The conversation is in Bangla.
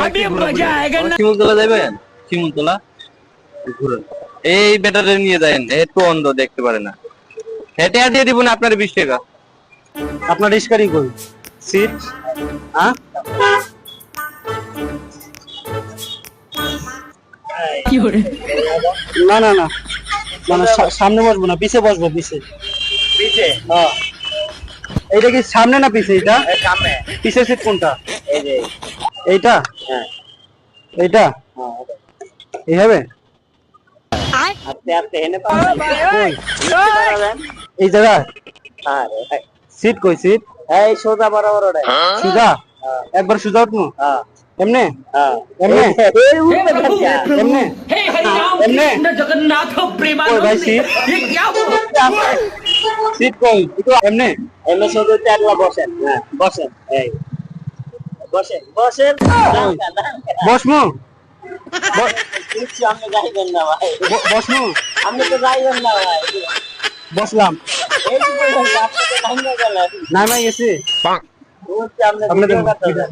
अभी मजा आएगा ना। শিমুলতলা যাবেন? শিমুলতলা ঘুরুন, এই ব্যাটারে নিয়ে যাবেন, একটু অন্ধ দেখতে পারে না। হেঁটে দিয়ে দিব না আপনার 20 টাকা। আপনার রিস্কারি কই সিট? হ্যাঁ না না না মানে সামনে বসবো না, পিছে বসবো, পিছে। পিছে? হ্যাঁ। এইটা কি সামনে না পিছে? এটা সামনে। পিছে সিট কোনটা? এই যে এইটা? হ্যাঁ এইটা এই হবে? আস্তে আস্তে এনে পাবেন। এই জায়গা আরে সিট কই? সিট এই সোজা বরাবর ওরে। সুজা? একবার সুজা উঠবো? হ্যাঁ এমনে হ্যাঁ এমনে এই উঠবে বাচ্চা। এমনে हे हरिराम एमने? कृष्ण जगन्नाथ ओए प्रेमानंद भाई सीट। ये क्या हुआ? সিট কই? একটু এমনে এমনি সোজা চাকলা বসেন। হ্যাঁ বসেন, এই বসেন বসেন। বসমু? কিছু আপনি যাইবেন না ভাই, বসমু? আপনি তো যাইবেন না ভাই। বসলাম। এই কি বলছেন, আপনি তো ভাঙা গেলেন। নাই নাই গেছি বুঝছি আপনি আপনাদের ভিডিও করতে হবে।